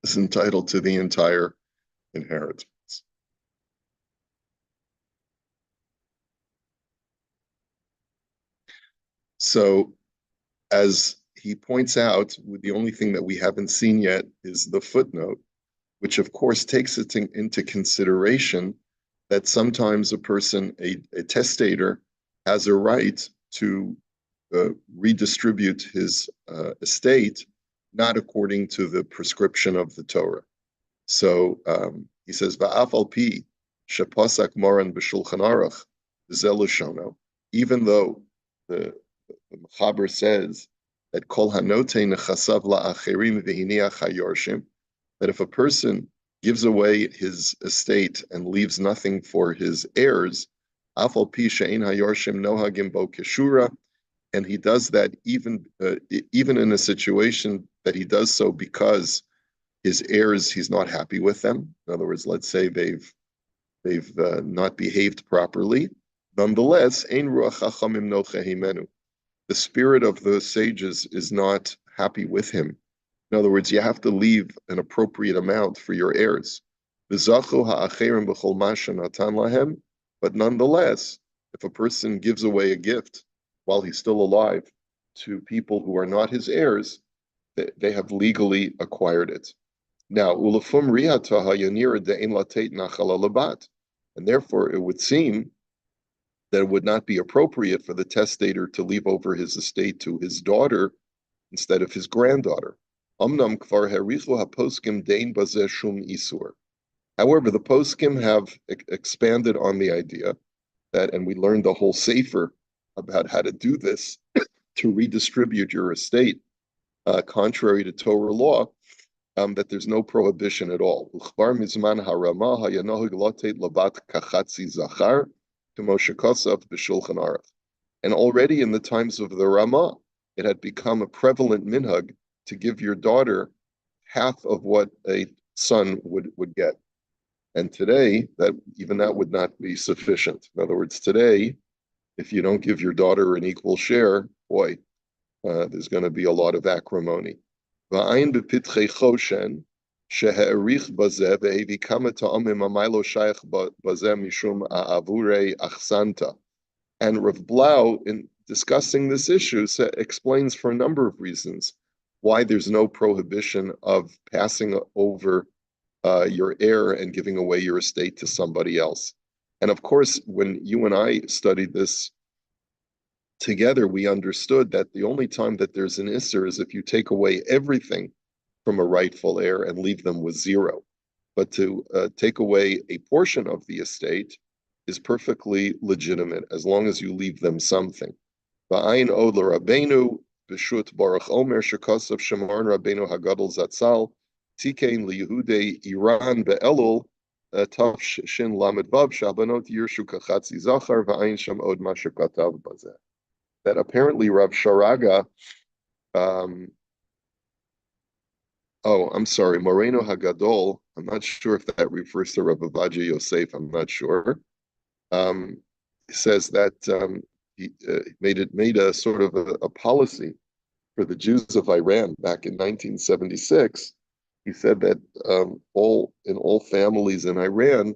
is entitled to the entire inheritance. So, as he points out, the only thing that we haven't seen yet is the footnote, which of course takes it into consideration that sometimes a testator, has a right to redistribute his estate, not according to the prescription of the Torah. So he says, "Va'afal pi shepasak moran b'shulchan aruch zelushono," even though the Mechaber says that kol hanote nechasav la'acherim v'hiniach hayorshim, that if a person gives away his estate and leaves nothing for his heirs, afal pi she'ein hayorshim nohagim bo keshura, and he does that even in a situation that he does so because his heirs, he's not happy with them. In other words, let's say they've not behaved properly. Nonetheless, ein ruach chachamim nocha himenu, the spirit of the sages is not happy with him. In other words, you have to leave an appropriate amount for your heirs. But nonetheless, if a person gives away a gift while he's still alive to people who are not his heirs, they have legally acquired it. Now, and therefore it would seem that it would not be appropriate for the testator to leave over his estate to his daughter instead of his granddaughter. However, the poskim have expanded on the idea that, and we learned the whole sefer about how to do this, to redistribute your estate, contrary to Torah law, that there's no prohibition at all. And already in the times of the Ramah, it had become a prevalent minhag to give your daughter half of what a son would get. And today, that would not be sufficient. In other words, today, if you don't give your daughter an equal share, boy, there's going to be a lot of acrimony. שהאריך בזה והביא כמה טעמים המיילו שייך בזה משום העבורי אחסנתה. And Rav Blau, in discussing this issue, explains for a number of reasons why there's no prohibition of passing over your heir and giving away your estate to somebody else. And of course, when you and I studied this together, we understood that the only time that there's an isser is if you take away everything from a rightful heir and leave them with zero. But to take away a portion of the estate is perfectly legitimate as long as you leave them something. V'ayin od l'Rabbeinu b'shut Baruch Omer shekasav Shemarn Rabbeinu Hagadol Zatzal tikein liyehudei Iran be'elul tav shin lamed vav shabanot yirshu kachatzi zachar v'ayin sham od ma shekatav bazeh. That apparently Rav Sharaga, I'm sorry, Moreno Hagadol, I'm not sure if that refers to Rav Avadia Yosef, I'm not sure, says that he made a sort of a policy for the Jews of Iran back in 1976. He said that in all families in Iran,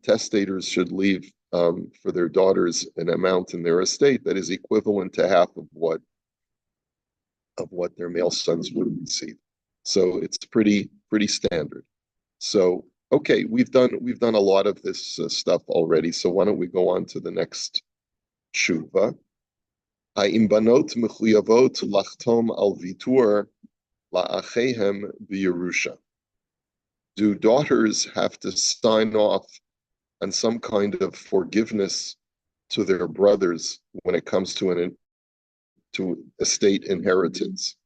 testators should leave for their daughters an amount in their estate that is equivalent to half of what their male sons would receive. So it's pretty standard. So okay, we've done a lot of this stuff already. So why don't we go on to the next shuva? Ha'im banot mechuyavot lachtom al vitur la'achehem b'Yerusha. Do daughters have to sign off on some kind of forgiveness to their brothers when it comes to estate inheritance?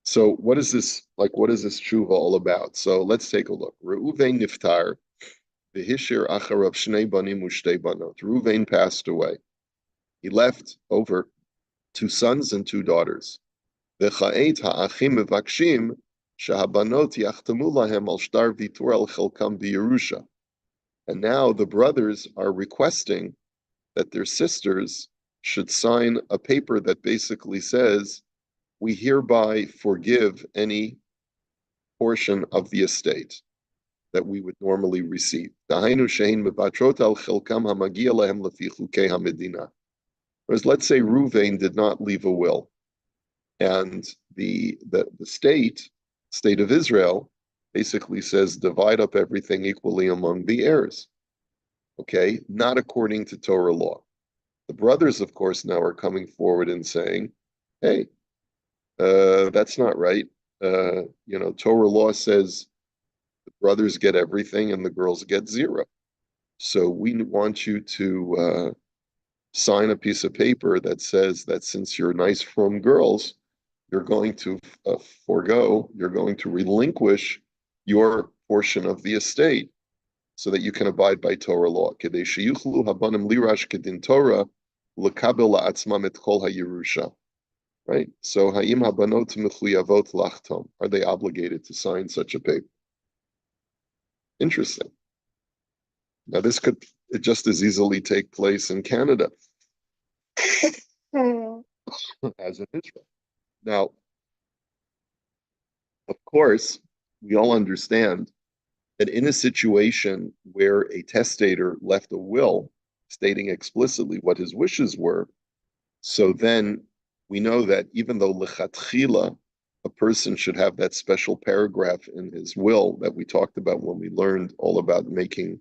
So what is this tshuva all about? So let's take a look. Reuven niftar, v'hishir acharav shnei banim u'shtei banot. Reuven passed away. He left over 2 sons and 2 daughters. V'cha'et ha'achim mevakshim shehabanot yachtamu lahem al shtar vitur al chelkam b'Yerusha. And now the brothers are requesting that their sisters should sign a paper that basically says, we hereby forgive any portion of the estate that we would normally receive. Whereas let's say Ruvain did not leave a will, and the state of Israel, basically says divide up everything equally among the heirs. Okay, not according to Torah law. The brothers, of course, now are coming forward and saying, "Hey, that's not right. Torah law says the brothers get everything and the girls get zero. So we want you to sign a piece of paper that says that since you're nice from girls, you're going to you're going to relinquish your portion of the estate so that you can abide by Torah law. Right? So, Hayim habanot mechuyavot lachtom. Are they obligated to sign such a paper? Interesting. Now, this could just as easily take place in Canada as in Israel. Now, of course, we all understand that in a situation where a testator left a will stating explicitly what his wishes were, so then we know that even though lechatchila, a person should have that special paragraph in his will that we talked about when we learned all about making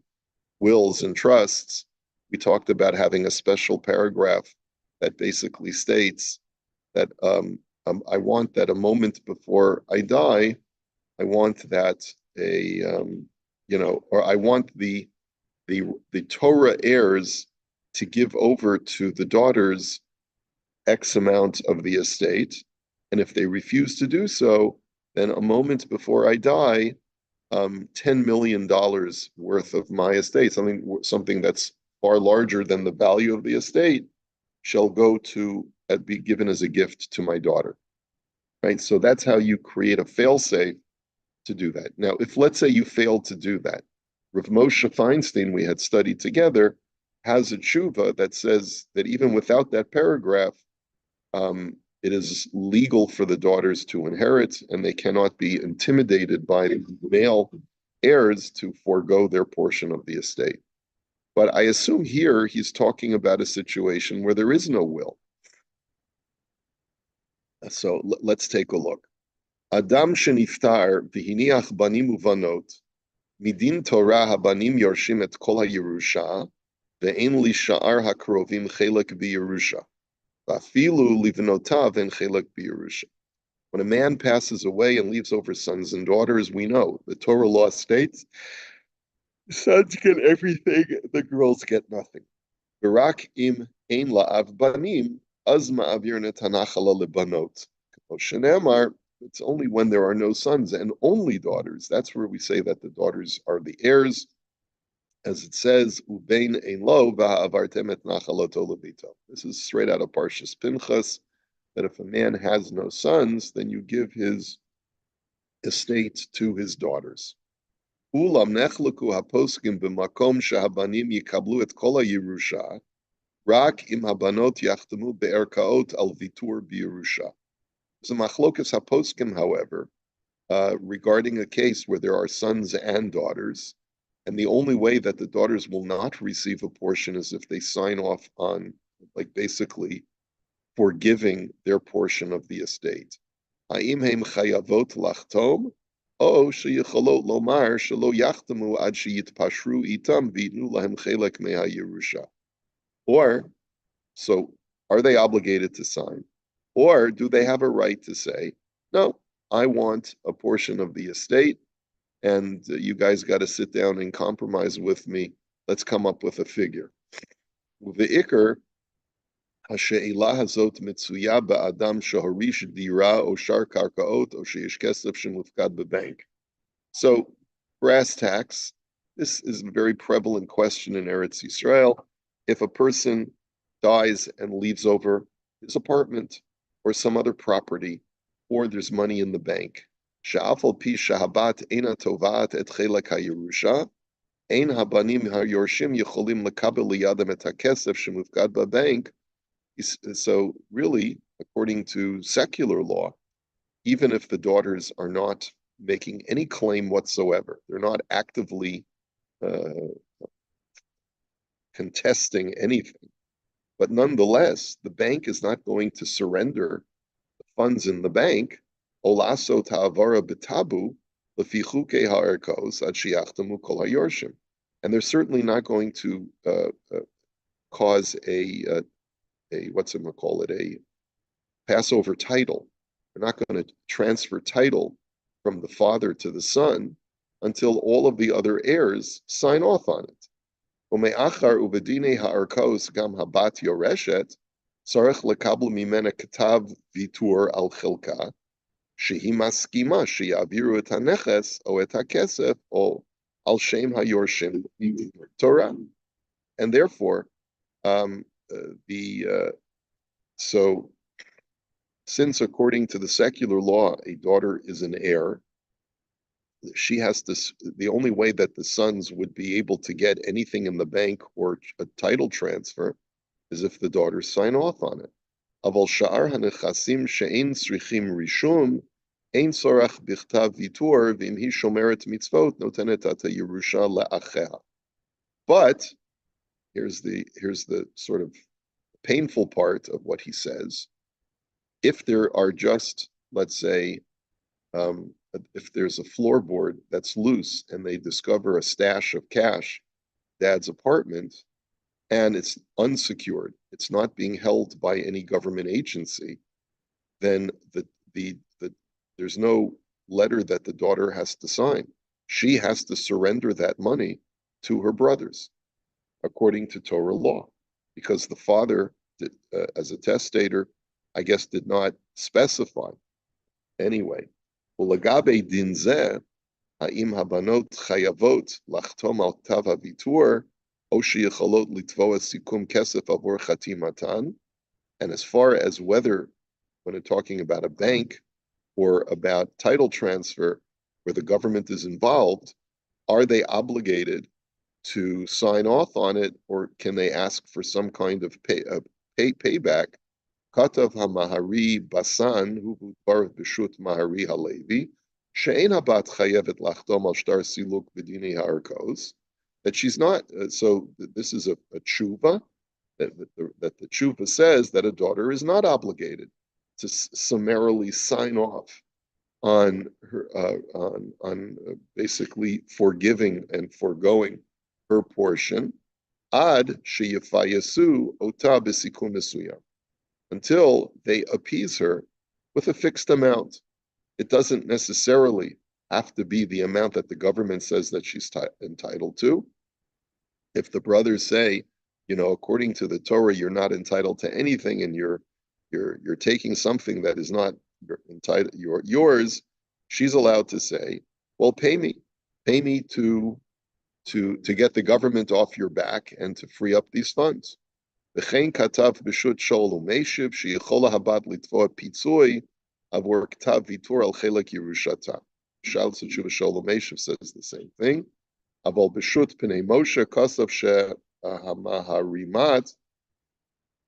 wills and trusts, we talked about having a special paragraph that basically states that I want that a moment before I die, I want that or I want the Torah heirs to give over to the daughters X amount of the estate, and if they refuse to do so, then a moment before I die, $10 million worth of my estate, something that's far larger than the value of the estate, shall go to be given as a gift to my daughter. Right? So that's how you create a fail-safe to do that. Now, if let's say you failed to do that, Rav Moshe Feinstein, we had studied together, has a tshuva that says that even without that paragraph, it is legal for the daughters to inherit, and they cannot be intimidated by the male heirs to forego their portion of the estate. But I assume here he's talking about a situation where there is no will. So let's take a look. Adam sheniftar v'hiniach banim uvanot midin Torah habanim yorshim et kol hayerusha ve'en li sha'ar hakrovim chelek b'yerusha v'afilu livnotav en chelek b'yerusha. When a man passes away and leaves over sons and daughters, we know the Torah law states the sons get everything, the girls get nothing. V'rak im ein la'av banim az ma'avir netanachala lebanot. Choshen Emar, it's only when there are no sons and only daughters. That's where we say that the daughters are the heirs, as it says, "Ubein ein lo va'avartem et nachaloto levito." This is straight out of Parshas Pinchas, that if a man has no sons, then you give his estate to his daughters. Ulam nechleku haposkim b'makom shehabanim yikablu et kol ha'yerusha, rak im habanot yachtemu be'erkaot al vitur b'yerusha. So machlokas haposkim, however, regarding a case where there are sons and daughters, and the only way that the daughters will not receive a portion is if they sign off on, like, basically forgiving their portion of the estate. Ha'im heim chayavot lachtom, o sheyichalot lomar shelo yachtemu ad sheyitpashru itam v'yitnu lahem chelek me'hayerusha. Or, so are they obligated to sign? Or do they have a right to say, no, I want a portion of the estate, and you guys got to sit down and compromise with me. Let's come up with a figure. The ikr hashe'ila hazot mitzuya ba'adam shaharish dira o shar karkaot o sheyesh kesef shemufkad bebank. So, brass tacks. This is a very prevalent question in Eretz Yisrael. If a person dies and leaves over his apartment or some other property, or there's money in the bank, sha'afal pi shahabat eina tovat et chelek hayerusha, ein habanim hayorshim yicholim lekabel liyadam et hakesef shemufkad b'bank. So really, according to secular law, even if the daughters are not making any claim whatsoever. They're not actively contesting anything. But nonetheless, the bank is not going to surrender the funds in the bank. Olaso ta'avara bitabu lefi chuke ha'erkos ad shiachtamu kol hayorshim. And they're certainly not going to cause a what's it call it, a Passover title. They're not going to transfer title from the father to the son until all of the other heirs sign off on it. ומאחר ובדיני הארכוס גם הבת יורשת, צריך לקבל ממנה כתב ויתור על חלקה, שהיא מסכימה שיעבירו את הנכס או את הכסף או על שם היורשים Torah. And therefore, so since according to the secular law, a daughter is an heir, she has to, the only way that the sons would be able to get anything in the bank or a title transfer is if the daughters sign off on it. Aval sha'ar hanechasim she'ein tzrichim rishum, ein sorach bichtav vitur, v'im hi shomeret mitzvot, notenet ata yerusha le'acheha. But here's the sort of painful part of what he says. If there are just, let's say, if there's a floorboard that's loose and they discover a stash of cash, dad's apartment, and it's unsecured, it's not being held by any government agency, then there's no letter that the daughter has to sign. She has to surrender that money to her brothers, according to Torah law, because the father, as a testator, I guess did not specify. Anyway, ולגבי דין זה, האם הבנות חייבות לחתום על כתב הוויתור, או שיכולות לתבוע סיכום כסף עבור חתימתן? And as far as whether, when we're talking about a bank or about title transfer where the government is involved, are they obligated to sign off on it, or can they ask for some kind of payback? Katav hamahari basan hu bar b'shut mahari halevi she'en habat chayevet lachtom al shtar siluk b'dinei ha'arkos, that she's not. So this is a tshuva that the tshuva says that a daughter is not obligated to summarily sign off on her on basically forgiving and foregoing her portion ad sheyafayasu ota b'sikun mesuyam, until they appease her with a fixed amount. It doesn't necessarily have to be the amount that the government says that she's entitled to. If the brothers say, according to the Torah, you're not entitled to anything, and you're taking something that is not yours, she's allowed to say, well, pay me to get the government off your back and to free up these funds. וכן כתב בשו"ת שאול ומשיב שיכולה הבת לתבוע פיצוי עבור כתב ויתור על חלק ירושתה. שאלת תשובה שאול ומשיב says the same thing. אבל בשו"ת פני משה כתב שהמהרימת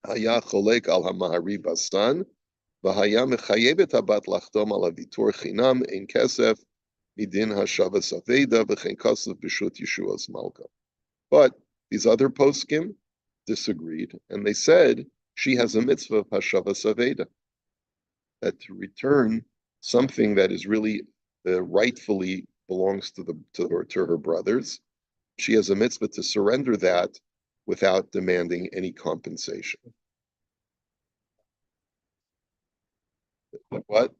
היה חולק על המהרי בסן, והיה מחייב את הבת לחתום על הוויתור חינם, אין כסף, מדין השבה סווידה, וכן כתב בשו"ת ישועס מלכה. But these other poskim disagreed, and they said she has a mitzvah of hashava saveda, that to return something that is really rightfully belongs to her brothers. She has a mitzvah to surrender that without demanding any compensation. What?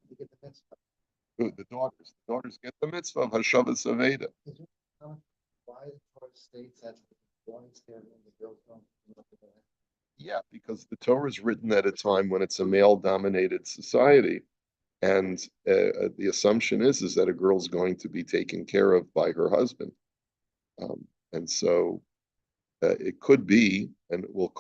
The daughters get the mitzvah of hashava saveda. Why the Torah states that the boys can and the girls don't? Yeah, because the Torah is written at a time when it's a male-dominated society, and the assumption is that a girl's going to be taken care of by her husband, and so it could be, and we'll